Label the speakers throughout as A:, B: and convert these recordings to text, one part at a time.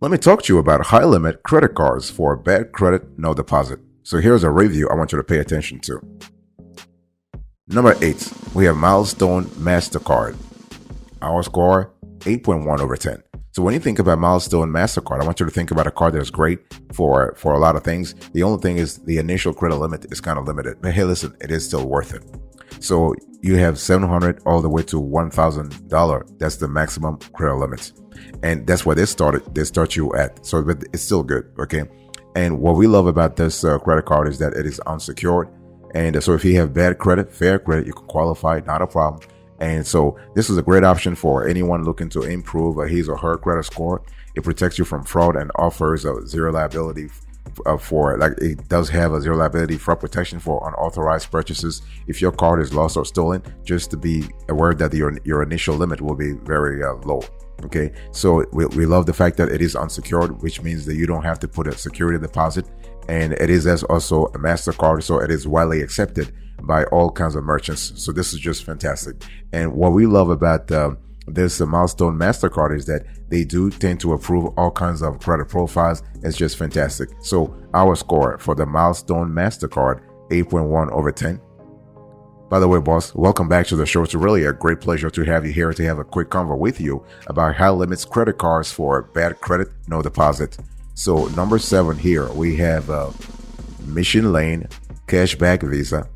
A: Let me talk to you about high limit credit cards for bad credit, no deposit. So here's a review I want you to pay attention to. Number 8, we have Milestone MasterCard. Our score 8.1 over 10. So when you think about Milestone MasterCard, I want you to think about a card that's great for a lot of things. The only thing is the initial credit limit is kind of limited. But hey, listen, it is still worth it. So you have $700 all the way to $1,000. That's the maximum credit limit. And that's where they start you at. So but it's still good, okay? And what we love about this credit card is that it is unsecured. And so if you have bad credit, fair credit, you can qualify, not a problem. And so this is a great option for anyone looking to improve his or her credit score. It protects you from fraud and offers a zero liability it does have a zero liability fraud protection for unauthorized purchases. If your card is lost or stolen, just to be aware that your initial limit will be very low. Okay, so we love the fact that it is unsecured, which means that you don't have to put a security deposit, and it is as also a MasterCard, so it is widely accepted by all kinds of merchants. So this is just fantastic. And what we love about this Milestone MasterCard is that they do tend to approve all kinds of credit profiles. It's just fantastic. So our score for the Milestone MasterCard, 8.1 over 10. By the way, boss, welcome back to the show. It's really a great pleasure to have you here to have a quick convo with you about high limits credit cards for bad credit, no deposit. So number 7 here, we have Mission Lane Cashback Visa.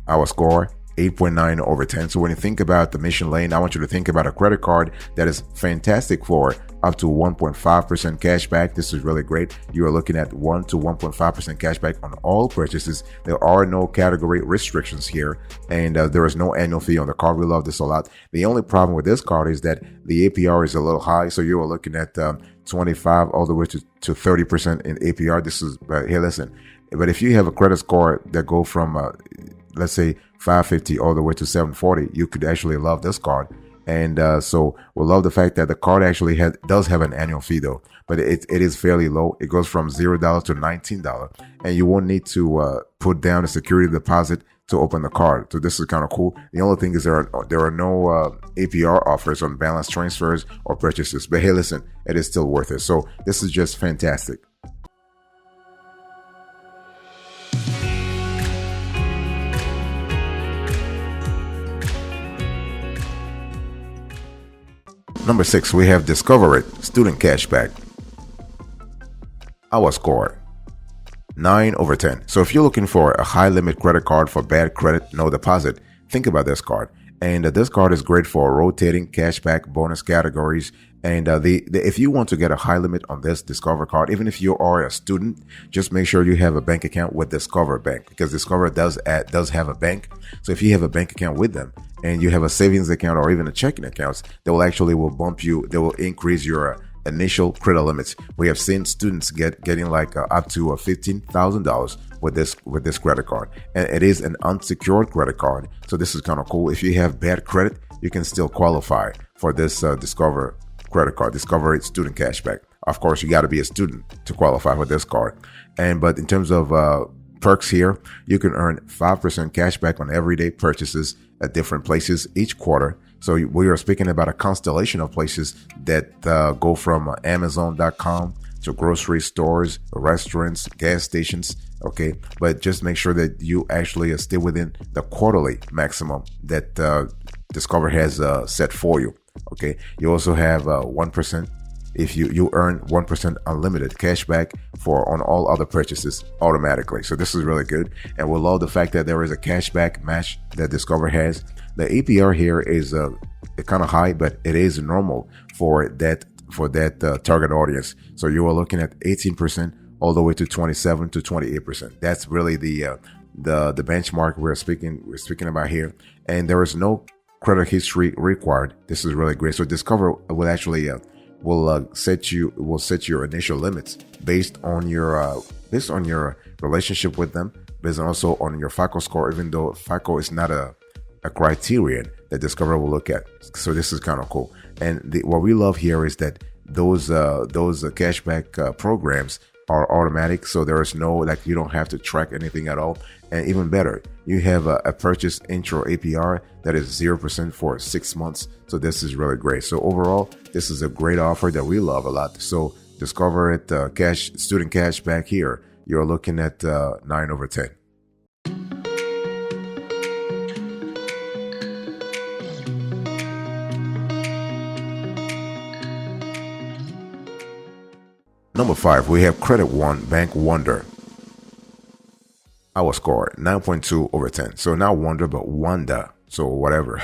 A: Our score, 8.9 over 10. So when you think about the Mission Lane, I want you to think about a credit card that is fantastic for up to 1.5% cash back. This is really great. You are looking at 1 to 1.5% cash back on all purchases. There are no category restrictions here, and there is no annual fee on the card. We love this a lot. The only problem with this card is that the APR is a little high. So you are looking at 25 all the way to 30% in APR. This is, hey, listen, but if you have a credit score that go from let's say 550 all the way to 740, you could actually love this card. And so we love the fact that the card actually does have an annual fee though, but it is fairly low. It goes from $0 to $19, and you won't need to put down a security deposit to open the card. So this is kind of cool. The only thing is there are no APR offers on balance transfers or purchases, but hey, listen, it is still worth it. So this is just fantastic. Number 6, we have Discover It Student Cashback. Our score, 9 over 10. So if you're looking for a high limit credit card for bad credit, no deposit, think about this card. And this card is great for rotating cashback bonus categories. And if you want to get a high limit on this Discover card, even if you are a student, just make sure you have a bank account with Discover Bank, because Discover does have a bank. So if you have a bank account with them and you have a savings account or even a checking account, they will increase your initial credit limits. We have seen students getting like up to $15,000 with this credit card, and it is an unsecured credit card. So this is kind of cool. If you have bad credit, you can still qualify for this Discover credit card, Discover It Student Cashback. Of course, you got to be a student to qualify for this card. But in terms of perks here, you can earn 5% cashback on everyday purchases at different places each quarter. So we are speaking about a constellation of places that go from Amazon.com to grocery stores, restaurants, gas stations. Okay, but just make sure that you actually stay within the quarterly maximum that Discover has set for you. Okay, you also have 1%. If you earn 1% unlimited cashback on all other purchases automatically. So this is really good. And we love the fact that there is a cashback match that Discover has. The APR here is kind of high, but it is normal for that target audience. So you are looking at 18% all the way to 27 to 28%. That's really the benchmark we're speaking about here. And there is no credit history required. This is really great. So Discover will actually will set your initial limits based on your relationship with them, based also on your FICO score, even though FICO is not a criterion that Discover will look at. So this is kind of cool. And what we love here is that those cashback programs are automatic, so there is no, like, you don't have to track anything at all. And even better, you have a purchase intro APR that is 0% for 6 months. So this is really great. So overall, this is a great offer that we love a lot. So discover it, cash student cash back here. You're looking at 9/10. Number 5, we have Credit One Bank Wonder. Our score 9.2/10. So not Wonder, but Wanda. So whatever,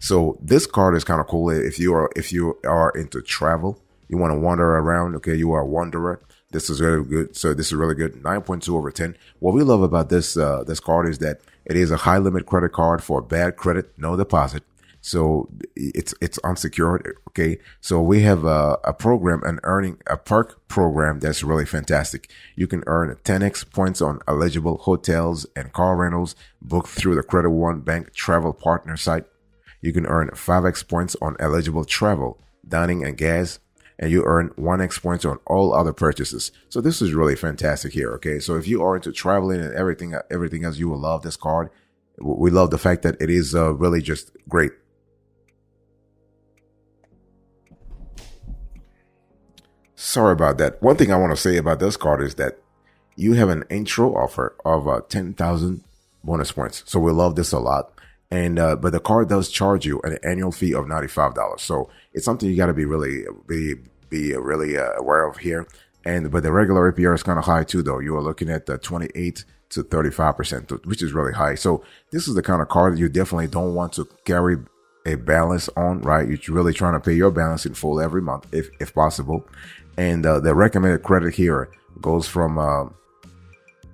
A: So this card is kind of cool. If you are into travel, you want to wander around. Okay, you are a wanderer. This is really good. So this is really good. 9.2/10. What we love about this card is that it is a high limit credit card for bad credit, no deposit. So it's unsecured. Okay. So we have a program, a perk program that's really fantastic. You can earn 10x points on eligible hotels and car rentals booked through the Credit One Bank travel partner site. You can earn 5x points on eligible travel, dining, and gas. And you earn 1x points on all other purchases. So this is really fantastic here. Okay. So if you are into traveling and everything else, you will love this card. We love the fact that it is really just great. Sorry about that. One thing I want to say about this card is that you have an intro offer of 10,000 bonus points. So we love this a lot. And but the card does charge you an annual fee of $95. So it's something you got to be really aware of here. But the regular APR is kind of high too, though. You are looking at 28 to 35%, which is really high. So this is the kind of card that you definitely don't want to carry a balance on, right? You're really trying to pay your balance in full every month, if possible. And the recommended credit here goes from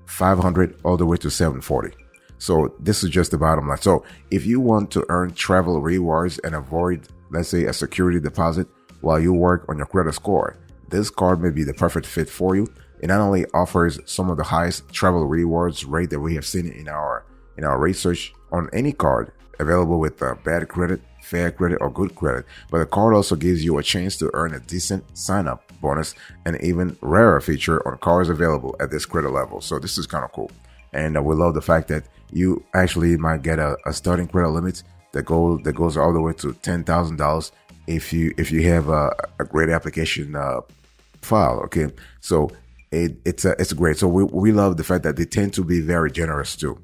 A: 500 all the way to 740. So this is just the bottom line. So if you want to earn travel rewards and avoid, let's say, a security deposit while you work on your credit score, this card may be the perfect fit for you. It not only offers some of the highest travel rewards rate that we have seen in our research on any card available with bad credit, fair credit, or good credit, but the card also gives you a chance to earn a decent sign-up bonus and even rarer feature on cards available at this credit level. So this is kind of cool. And we love the fact that you actually might get a starting credit limit that goes all the way to $10,000 if you have a great application file. Okay, so it's great. So we love the fact that they tend to be very generous too.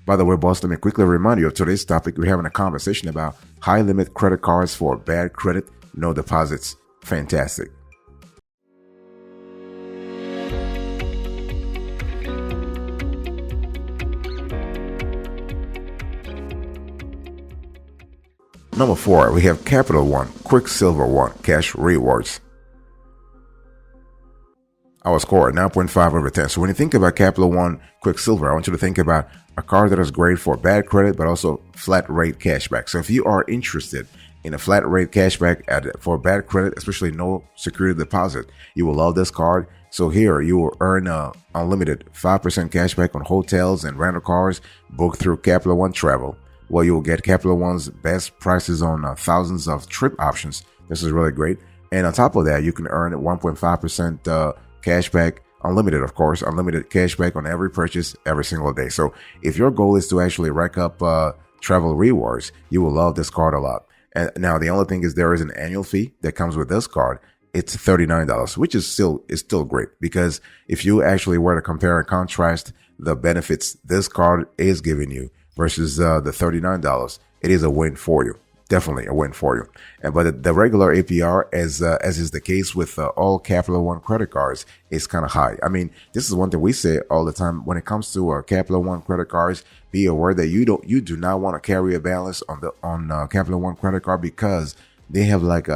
A: By the way, boss, let me quickly remind you of today's topic. We're having a conversation about high limit credit cards for bad credit, no deposits. Fantastic. Number 4, we have Capital One Quicksilver One Cash Rewards. Our score 9.5/10. So when you think about Capital One Quicksilver, I want you to think about a card that is great for bad credit, but also flat rate cashback. So if you are interested in a flat rate cashback for bad credit, especially no security deposit, you will love this card. So here you will earn unlimited 5% cashback on hotels and rental cars booked through Capital One Travel. Well, you will get Capital One's best prices on thousands of trip options. This is really great. And on top of that, you can earn 1.5% cashback, unlimited, of course, unlimited cashback on every purchase every single day. So if your goal is to actually rack up travel rewards, you will love this card a lot. And now the only thing is there is an annual fee that comes with this card. It's $39, which is still great, because if you actually were to compare and contrast the benefits this card is giving you versus the $39, it is a win for you. Definitely a win for you. But the regular APR, as is the case with all Capital One credit cards, is kind of high. I mean, this is one thing we say all the time when it comes to Capital One credit cards. Be aware that you do not want to carry a balance on Capital One credit card, because they have like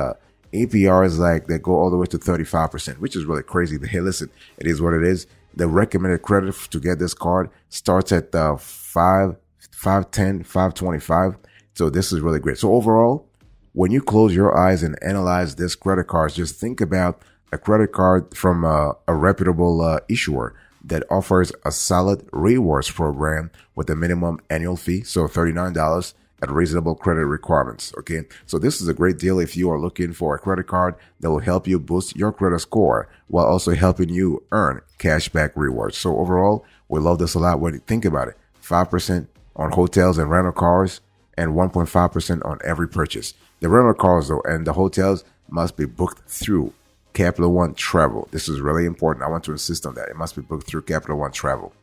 A: APRs like that go all the way to 35%, which is really crazy. But hey, listen, it is what it is. The recommended credit to get this card starts at 510, 525. So this is really great. So overall, when you close your eyes and analyze this credit card, just think about a credit card from a reputable issuer that offers a solid rewards program with a minimum annual fee, so $39, at reasonable credit requirements. Okay, so this is a great deal if you are looking for a credit card that will help you boost your credit score while also helping you earn cashback rewards. So overall, we love this a lot. When you think about it, 5% on hotels and rental cars and 1.5% on every purchase. The rental cars though and the hotels must be booked through Capital One Travel. This is really important. I want to insist on that. It must be booked through Capital One Travel.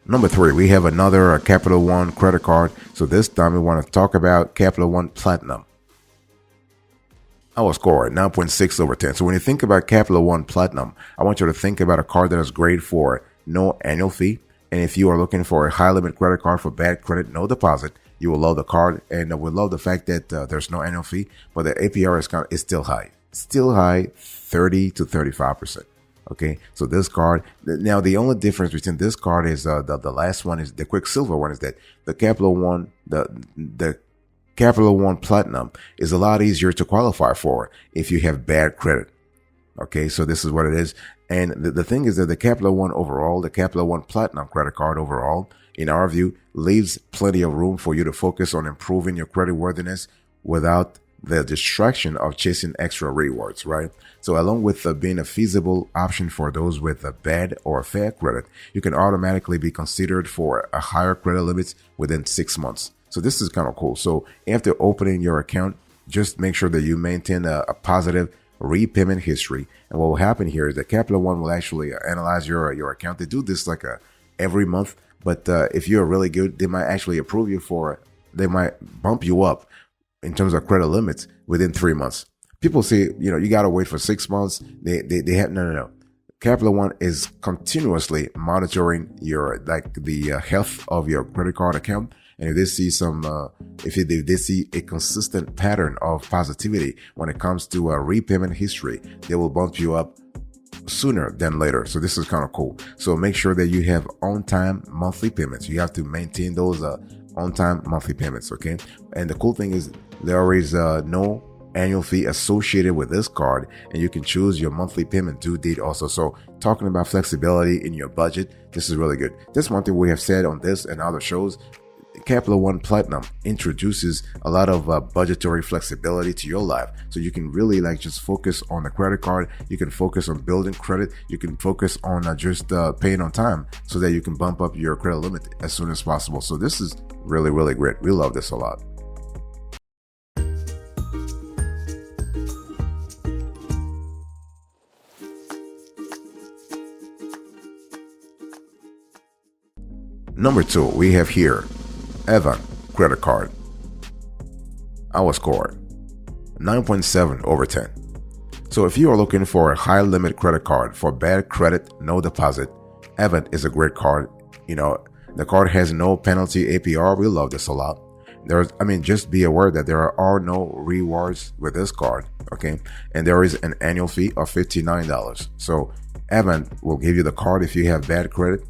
A: Number 3, we have another Capital One credit card. So this time we want to talk about Capital One Platinum. Our score, 9.6 over 10. So when you think about Capital One Platinum, I want you to think about a card that is great for no annual fee. And if you are looking for a high limit credit card for bad credit, no deposit, you will love the card. And we love the fact that there's no annual fee, but the APR is still high. Still high, 30 to 35%. Okay, so this card, now the only difference between this card is the last one is the Quicksilver one, is that the Capital One, the Capital One Platinum is a lot easier to qualify for if you have bad credit. Okay, so this is what it is. And the thing is that the Capital One overall, the Capital One Platinum credit card overall, in our view, leaves plenty of room for you to focus on improving your credit worthiness without the distraction of chasing extra rewards, right? So along with being a feasible option for those with a bad or fair credit, you can automatically be considered for a higher credit limit within 6 months. So this is kind of cool. So after opening your account, just make sure that you maintain a positive repayment history. And what will happen here is that Capital One will actually analyze your account. They do this like every month, but if you're really good, they might actually approve you they might bump you up in terms of credit limits within 3 months. People say, you got to wait for 6 months. They have, no. Capital One is continuously monitoring the health of your credit card account. And if they see if they see a consistent pattern of positivity when it comes to repayment history, they will bump you up sooner than later. So this is kind of cool. So make sure that you have on-time monthly payments. You have to maintain those on-time monthly payments, okay? And the cool thing is there is no annual fee associated with this card, and you can choose your monthly payment due date also. So talking about flexibility in your budget, this is really good. This one thing we have said on this and other shows, Capital One Platinum introduces a lot of budgetary flexibility to your life. So you can really just focus on the credit card. You can focus on building credit. You can focus on just paying on time so that you can bump up your credit limit as soon as possible. So this is really, really great. We love this a lot. Number 2, we have here Evan credit card. Our score, 9.7 over 10. So if you are looking for a high limit credit card for bad credit, no deposit, Evan is a great card. The card has no penalty APR. We love this a lot. Just be aware that there are no rewards with this card, okay? And there is an annual fee of $59. So Evan will give you the card if you have bad credit,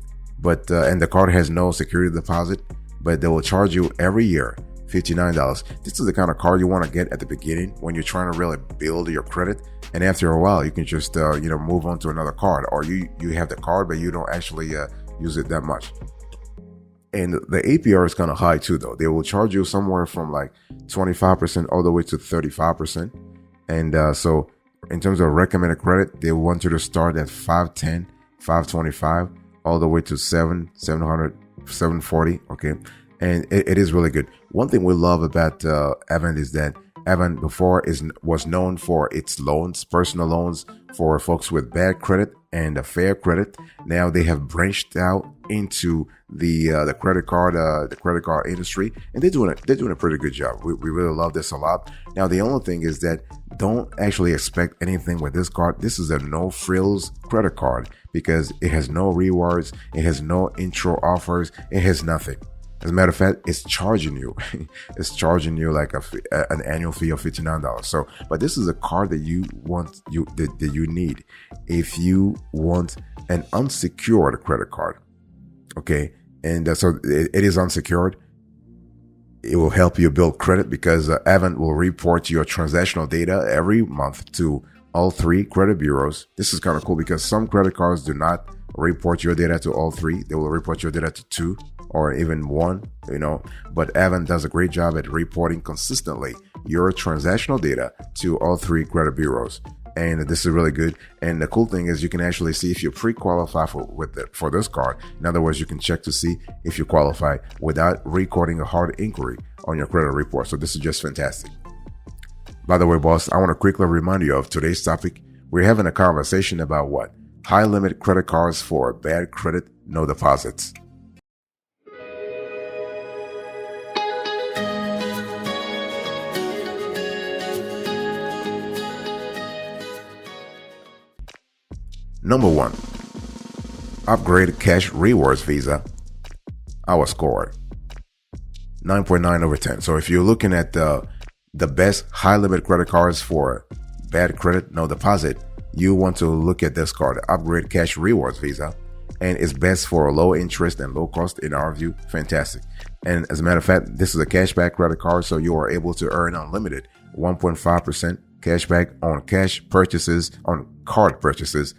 A: but and the card has no security deposit, but they will charge you every year $59. This is the kind of card you want to get at the beginning when you're trying to really build your credit, and after a while you can just move on to another card, or you have the card but you don't actually use it that much. And the APR is kind of high too, though. They will charge you somewhere from 25% all the way to 35%. And so in terms of recommended credit, they want you to start at 510, 525, all the way to 700, 740. Okay. And it is really good. One thing we love about Evan is that Evan before was known for its loans, personal loans for folks with bad credit and a fair credit. Now they have branched out into the credit card industry, and they're doing a pretty good job. We really love this a lot. Now the only thing is that don't actually expect anything with this card. This is a no frills credit card because it has no rewards, it has no intro offers, it has nothing. As a matter of fact, it's charging you like an annual fee of $59. So, but this is a card that you need if you want an unsecured credit card. Okay. And so it is unsecured. It will help you build credit because Evan will report your transactional data every month to all three credit bureaus. This is kind of cool because some credit cards do not report your data to all three. They will report your data to two or even one, but Avon does a great job at reporting consistently your transactional data to all three credit bureaus. And this is really good. And the cool thing is you can actually see if you pre-qualify for this card. In other words, you can check to see if you qualify without recording a hard inquiry on your credit report. So this is just fantastic. By the way, boss, I want to quickly remind you of today's topic. We're having a conversation about what? High limit credit cards for bad credit, no deposits. Number 1, upgrade cash rewards Visa. Our score 9.9 over 10. So if you're looking at the best high limit credit cards for bad credit, no deposit, you want to look at this card, upgrade cash rewards Visa. And it's best for low interest and low cost in our view. Fantastic. And as a matter of fact, this is a cashback credit card, so you are able to earn unlimited 1.5% cashback on on card purchases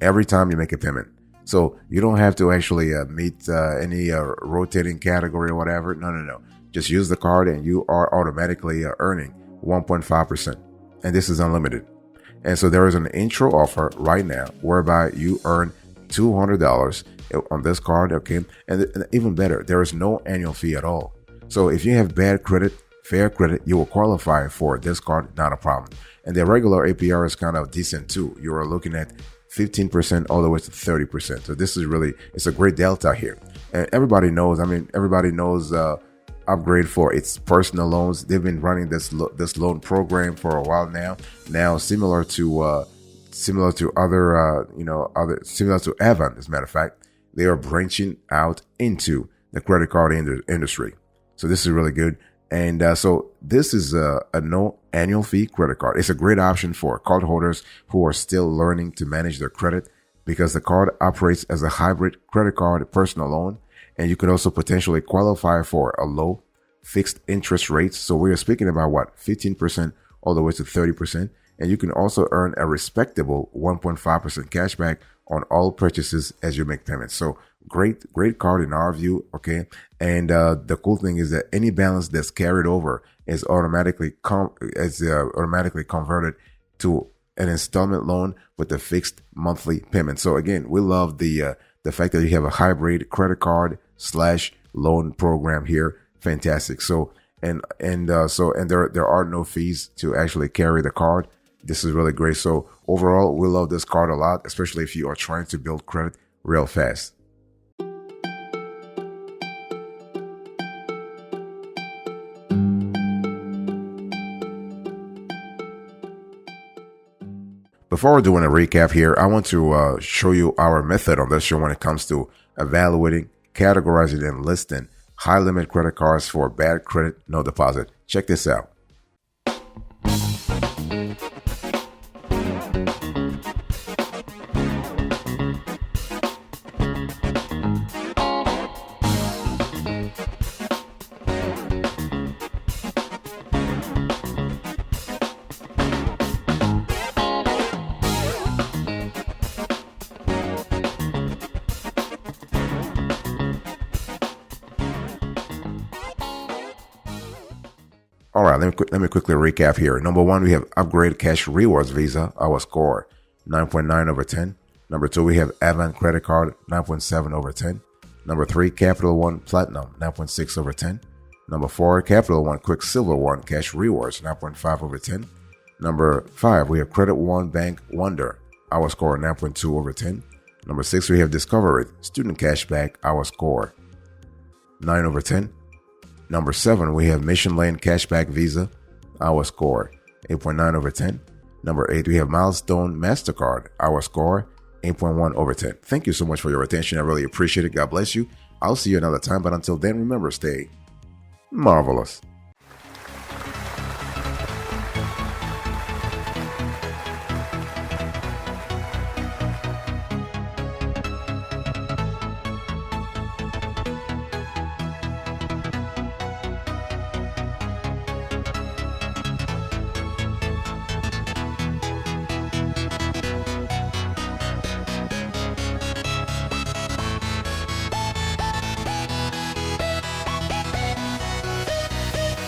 A: every time you make a payment. So you don't have to actually meet any rotating category or whatever. No. Just use the card and you are automatically earning 1.5%. And this is unlimited. And so there is an intro offer right now whereby you earn $200 on this card. Okay. And even better, there is no annual fee at all. So if you have bad credit, fair credit, you will qualify for this card, not a problem. And the regular APR is kind of decent too. You are looking at 15% all the way to 30%. So this is it's a great delta here. And everybody knows Upgrade for its personal loans. They've been running this loan program for a while now. Now similar to Avon, as a matter of fact, they are branching out into the credit card industry. So this is really good. And so this is a no annual fee credit card. It's a great option for cardholders who are still learning to manage their credit, because the card operates as a hybrid credit card personal loan. And you can also potentially qualify for a low fixed interest rate. So we are speaking about 15% all the way to 30%. And you can also earn a respectable 1.5% cashback on all purchases as you make payments. So great card in our view. Okay. And the cool thing is that any balance that's carried over is automatically converted to an installment loan with a fixed monthly payment. So again, we love the fact that you have a hybrid credit card / loan program here. Fantastic. So there are no fees to actually carry the card. This is really great. So overall, we love this card a lot, especially if you are trying to build credit real fast. Before we're doing a recap here, I want to show you our method on this show when it comes to evaluating, categorizing, and listing high limit credit cards for bad credit, no deposit. Check this out. All right, let me quickly recap here. Number 1, we have Upgrade Cash Rewards Visa. Our score 9.9 over 10. Number 2, we have Avon Credit Card 9.7 over 10. Number 3, Capital One Platinum 9.6 over 10. Number 4, Capital One Quicksilver One Cash Rewards 9.5 over 10. Number 5, we have Credit One Bank Wonder. Our score 9.2 over 10. Number 6, we have Discover It Student Cashback. Our score 9 over 10. Number 7, we have Mission Lane Cashback Visa. Our score 8.9 over 10. Number 8, we have Milestone MasterCard. Our score 8.1 over 10. Thank you so much for your attention. I really appreciate it. God bless you. I'll see you another time. But until then, remember, stay marvelous.